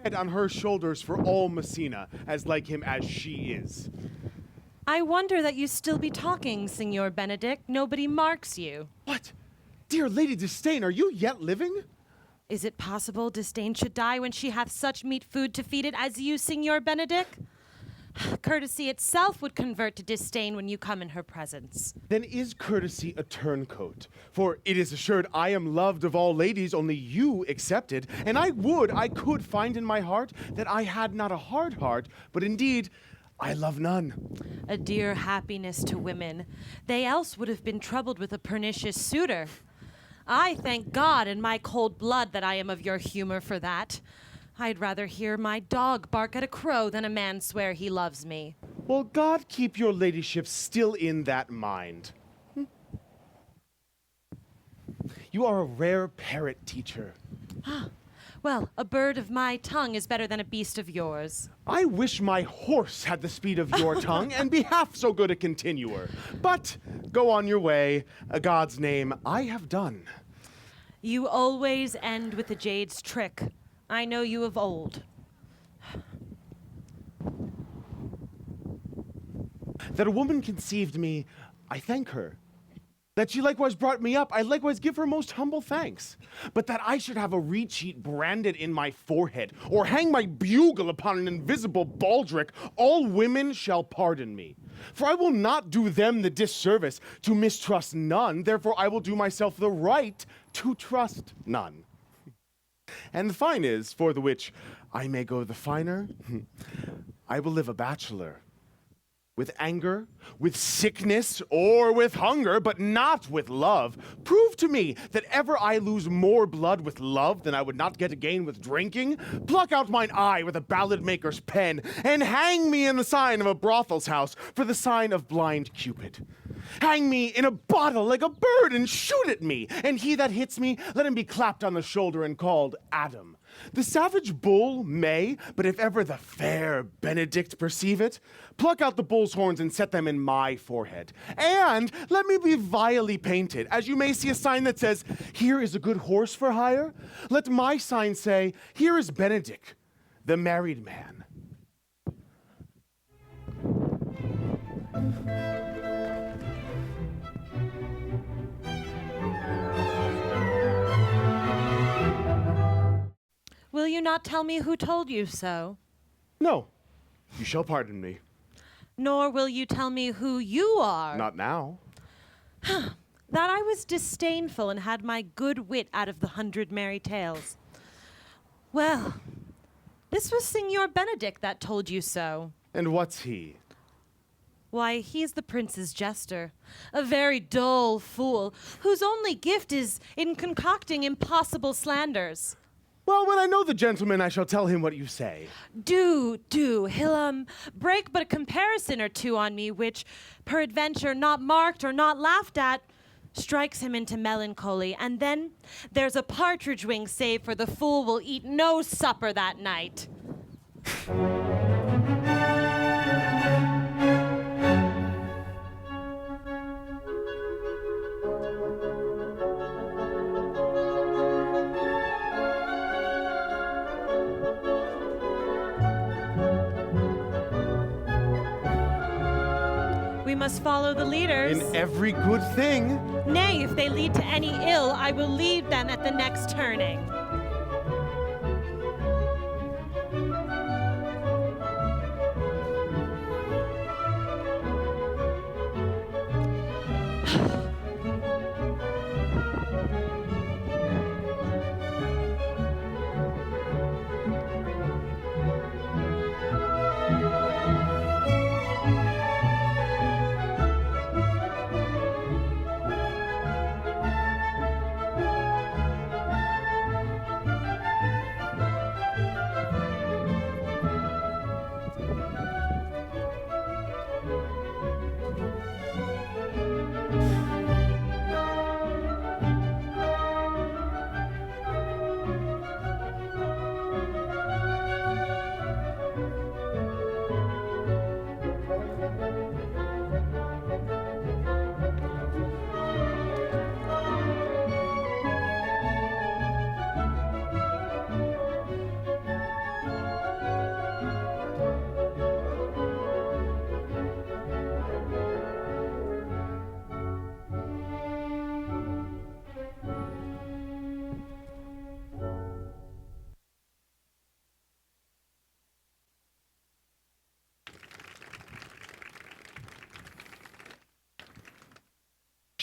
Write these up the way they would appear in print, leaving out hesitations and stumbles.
Head on her shoulders for all Messina, as like him as she is. I wonder that you still be talking, Signor Benedict. Nobody marks you. What? Dear Lady Disdain, are you yet living? Is it possible Disdain should die when she hath such meat food to feed it as you, Signor Benedict? Courtesy itself would convert to disdain when you come in her presence. Then is courtesy a turncoat? For it is assured I am loved of all ladies, only you excepted, and I could find in my heart that I had not a hard heart, but indeed I love none. A dear happiness to women. They else would have been troubled with a pernicious suitor. I thank God in my cold blood that I am of your humor for that. I'd rather hear my dog bark at a crow than a man swear he loves me. Well, God keep your ladyship still in that mind. You are a rare parrot teacher. Well, a bird of my tongue is better than a beast of yours. I wish my horse had the speed of your tongue and be half so good a continuer. But go on your way. A God's name I have done. You always end with the jade's trick. I know you of old. That a woman conceived me, I thank her. That she likewise brought me up, I likewise give her most humble thanks. But that I should have a reed sheet branded in my forehead, or hang my bugle upon an invisible baldric, all women shall pardon me. For I will not do them the disservice to mistrust none, therefore I will do myself the right to trust none. And the fine is, for the which I may go the finer, I will live a bachelor. With anger, with sickness, or with hunger, but not with love. Prove to me that ever I lose more blood with love than I would not get again with drinking. Pluck out mine eye with a ballad maker's pen, and hang me in the sign of a brothel's house for the sign of blind Cupid. Hang me in a bottle like a bird and shoot at me, and he that hits me, let him be clapped on the shoulder and called Adam. The savage bull may, but if ever the fair Benedict perceive it, pluck out the bull's horns and set them in my forehead. And let me be vilely painted. As you may see a sign that says, here is a good horse for hire, let my sign say, here is Benedict, the married man. Will you not tell me who told you so? No, you shall pardon me. Nor will you tell me who you are? Not now. That I was disdainful and had my good wit out of the 100 merry tales. Well, this was Signor Benedict that told you so. And what's he? Why, he's the prince's jester, a very dull fool, whose only gift is in concocting impossible slanders. Well, when I know the gentleman, I shall tell him what you say. Do. He'll, break but a comparison or two on me, which, peradventure, not marked or not laughed at, strikes him into melancholy, and then there's a partridge wing saved for the fool will eat no supper that night. We must follow the leaders. In every good thing. Nay, if they lead to any ill, I will lead them at the next turning.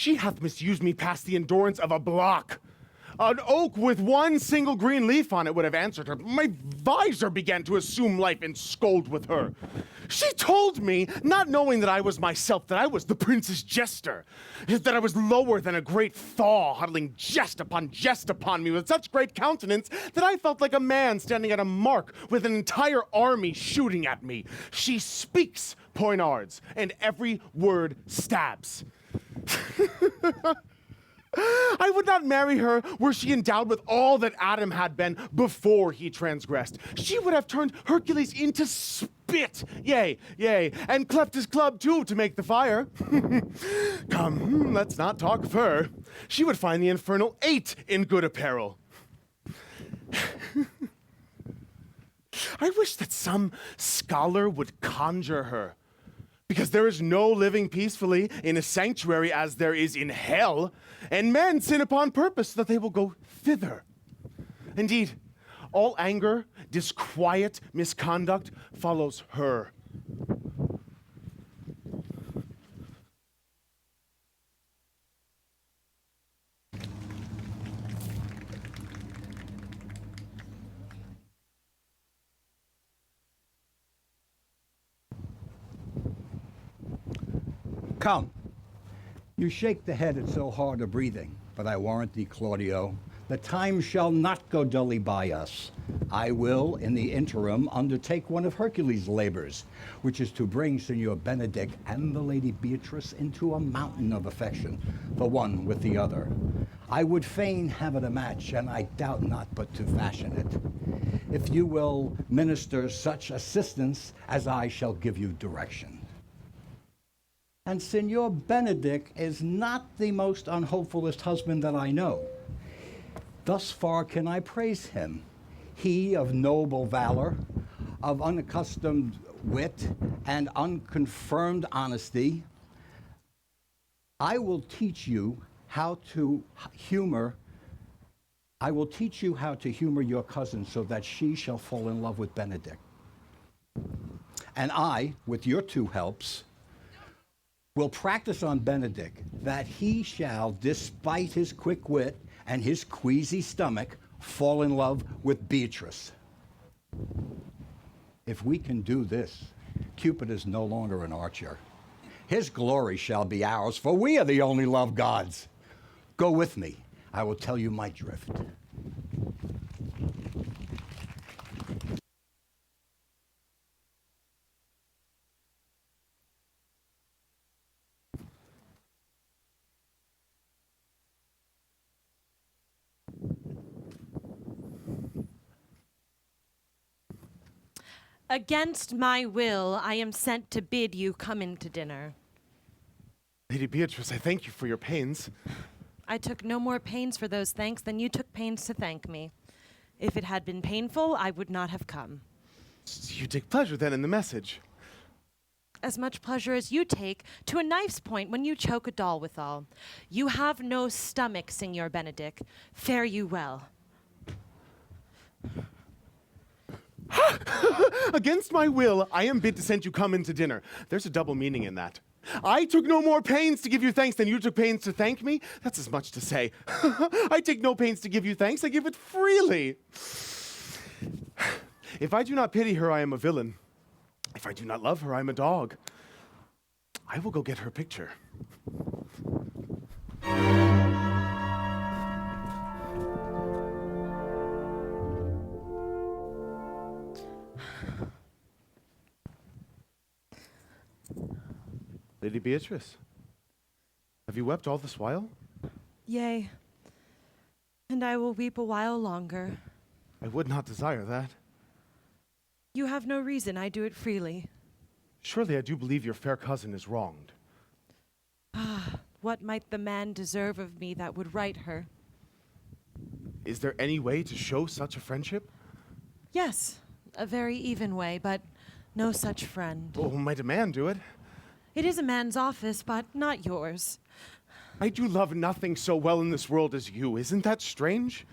She hath misused me past the endurance of a block. An oak with one single green leaf on it would have answered her. My visor began to assume life and scold with her. She told me, not knowing that I was myself, that I was the prince's jester, that I was lower than a great thaw, huddling jest upon me with such great countenance that I felt like a man standing at a mark with an entire army shooting at me. She speaks poignards, and every word stabs. I would not marry her were she endowed with all that Adam had been before he transgressed. She would have turned Hercules into spit, yea, and cleft his club too to make the fire. Come, let's not talk of her. She would find the infernal 8 in good apparel. I wish that some scholar would conjure her. Because there is no living peacefully in a sanctuary as there is in hell, and men sin upon purpose that they will go thither. Indeed, all anger, disquiet, misconduct follows her. Come. You shake the head at so hard a breathing, but I warrant thee, Claudio, the time shall not go dully by us. I will, in the interim, undertake one of Hercules' labors, which is to bring Signor Benedict and the Lady Beatrice into a mountain of affection, the one with the other. I would fain have it a match, and I doubt not but to fashion it, if you will minister such assistance as I shall give you direction. And Signor Benedict is not the most unhopefulest husband that I know. Thus far can I praise him. He of noble valor, of unaccustomed wit, and unconfirmed honesty. I will teach you how to humor your cousin so that she shall fall in love with Benedict. And I, with your two helps, will practice on Benedict that he shall, despite his quick wit and his queasy stomach, fall in love with Beatrice. If we can do this, Cupid is no longer an archer. His glory shall be ours, for we are the only love gods. Go with me. I will tell you my drift. Against my will, I am sent to bid you come in to dinner. Lady Beatrice, I thank you for your pains. I took no more pains for those thanks than you took pains to thank me. If it had been painful, I would not have come. You take pleasure then in the message. As much pleasure as you take to a knife's point when you choke a doll withal. You have no stomach, Signor Benedict. Fare you well. Against my will, I am bid to send you come in to dinner. There's a double meaning in that. I took no more pains to give you thanks than you took pains to thank me. That's as much to say. I take no pains to give you thanks. I give it freely. If I do not pity her, I am a villain. If I do not love her, I'm a dog. I will go get her picture. Lady Beatrice, have you wept all this while? Yea, and I will weep a while longer. I would not desire that. You have no reason, I do it freely. Surely I do believe your fair cousin is wronged. What might the man deserve of me that would right her? Is there any way to show such a friendship? Yes, a very even way, but no such friend. Oh, might a man do it? It is a man's office, but not yours. I do love nothing so well in this world as you. Isn't that strange?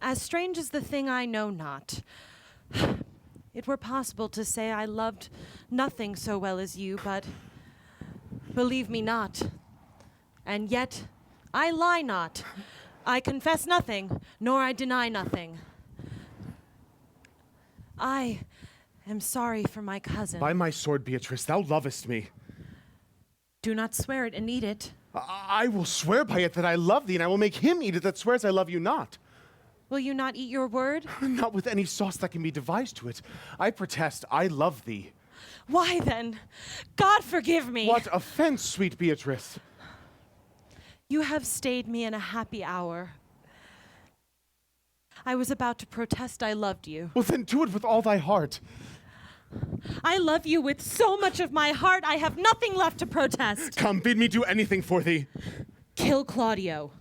As strange as the thing I know not. It were possible to say I loved nothing so well as you, but believe me not. And yet I lie not. I confess nothing, nor I deny nothing. I am sorry for my cousin. By my sword, Beatrice, thou lovest me. Do not swear it and eat it. I will swear by it that I love thee, and I will make him eat it that swears I love you not. Will you not eat your word? Not with any sauce that can be devised to it. I protest I love thee. Why then? God forgive me. What offense, sweet Beatrice? You have stayed me in a happy hour. I was about to protest I loved you. Well, then do it with all thy heart. I love you with so much of my heart, I have nothing left to protest. Come, bid me do anything for thee. Kill Claudio.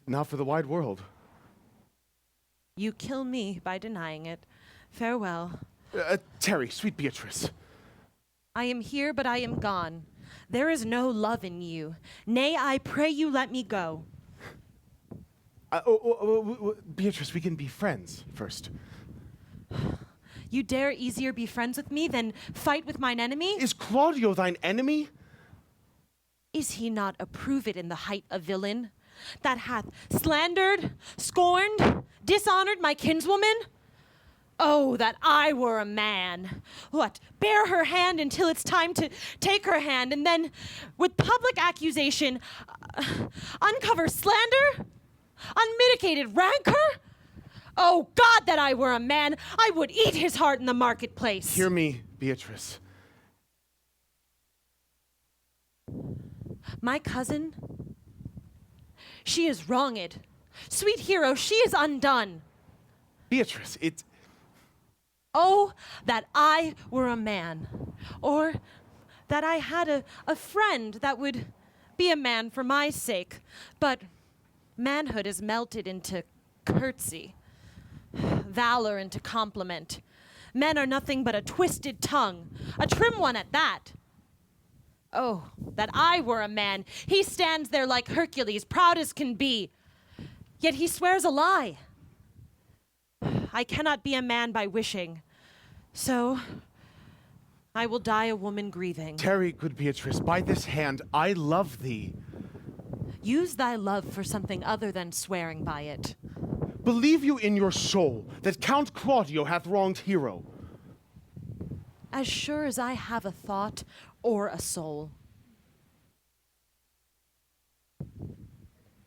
Not for the wide world. You kill me by denying it. Farewell. Tarry, sweet Beatrice. I am here, but I am gone. There is no love in you. Nay, I pray you let me go. Beatrice, we can be friends first. You dare easier be friends with me than fight with mine enemy? Is Claudio thine enemy? Is he not approved in the height a villain, that hath slandered, scorned, dishonored my kinswoman? Oh, that I were a man. What, bear her hand until it's time to take her hand, and then, with public accusation, uncover slander? Unmitigated rancor? Oh, God, that I were a man. I would eat his heart in the marketplace. Hear me, Beatrice. My cousin, she is wronged. Sweet hero, she is undone. Beatrice, it... Oh, that I were a man, or that I had a friend that would be a man for my sake, but manhood is melted into curtsy, valor into compliment. Men are nothing but a twisted tongue, a trim one at that. Oh, that I were a man. He stands there like Hercules, proud as can be, yet he swears a lie. I cannot be a man by wishing, so I will die a woman grieving. Tarry, good Beatrice, by this hand I love thee. Use thy love for something other than swearing by it. Believe you in your soul that Count Claudio hath wronged Hero? As sure as I have a thought or a soul.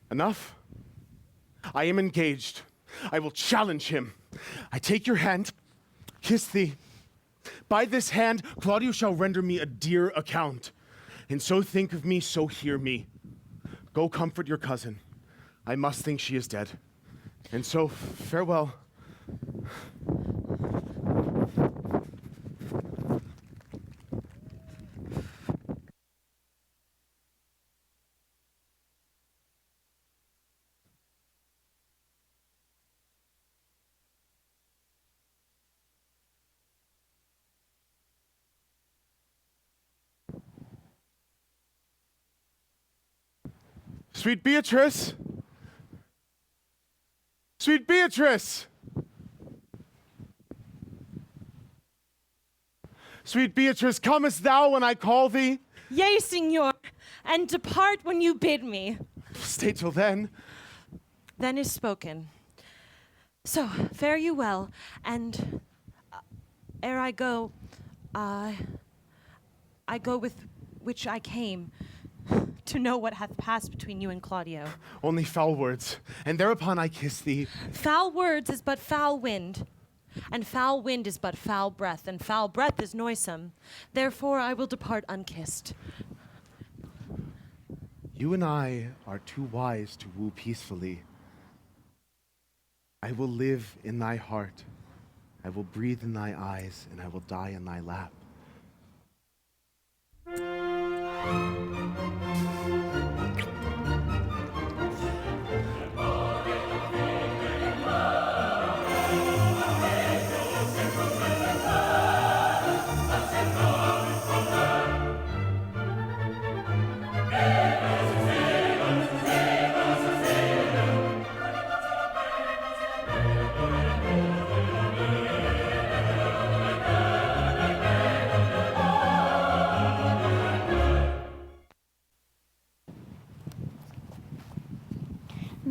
Enough? I am engaged. I will challenge him. I take your hand, kiss thee. By this hand, Claudio shall render me a dear account. And so think of me, so hear me. Go comfort your cousin. I must think she is dead. And so, farewell. Sweet Beatrice! Sweet Beatrice! Sweet Beatrice, comest thou when I call thee? Yea, Signor, and depart when you bid me. Stay till then. Then is spoken. So, fare you well, and ere I go, I go with which I came, to know what hath passed between you and Claudio. Only foul words, and thereupon I kiss thee. Foul words is but foul wind, and foul wind is but foul breath, and foul breath is noisome. Therefore I will depart unkissed. You and I are too wise to woo peacefully. I will live in thy heart. I will breathe in thy eyes, and I will die in thy lap.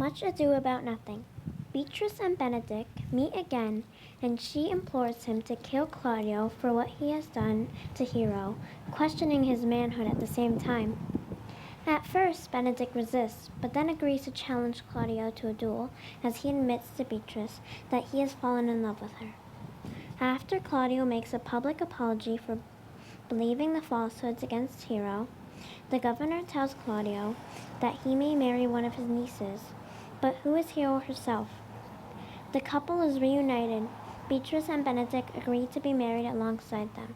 Much ado about nothing. Beatrice and Benedict meet again, and she implores him to kill Claudio for what he has done to Hero, questioning his manhood at the same time. At first, Benedict resists, but then agrees to challenge Claudio to a duel, as he admits to Beatrice that he has fallen in love with her. After Claudio makes a public apology for believing the falsehoods against Hero, the governor tells Claudio that he may marry one of his nieces, but who is Hero herself? The couple is reunited. Beatrice and Benedict agree to be married alongside them.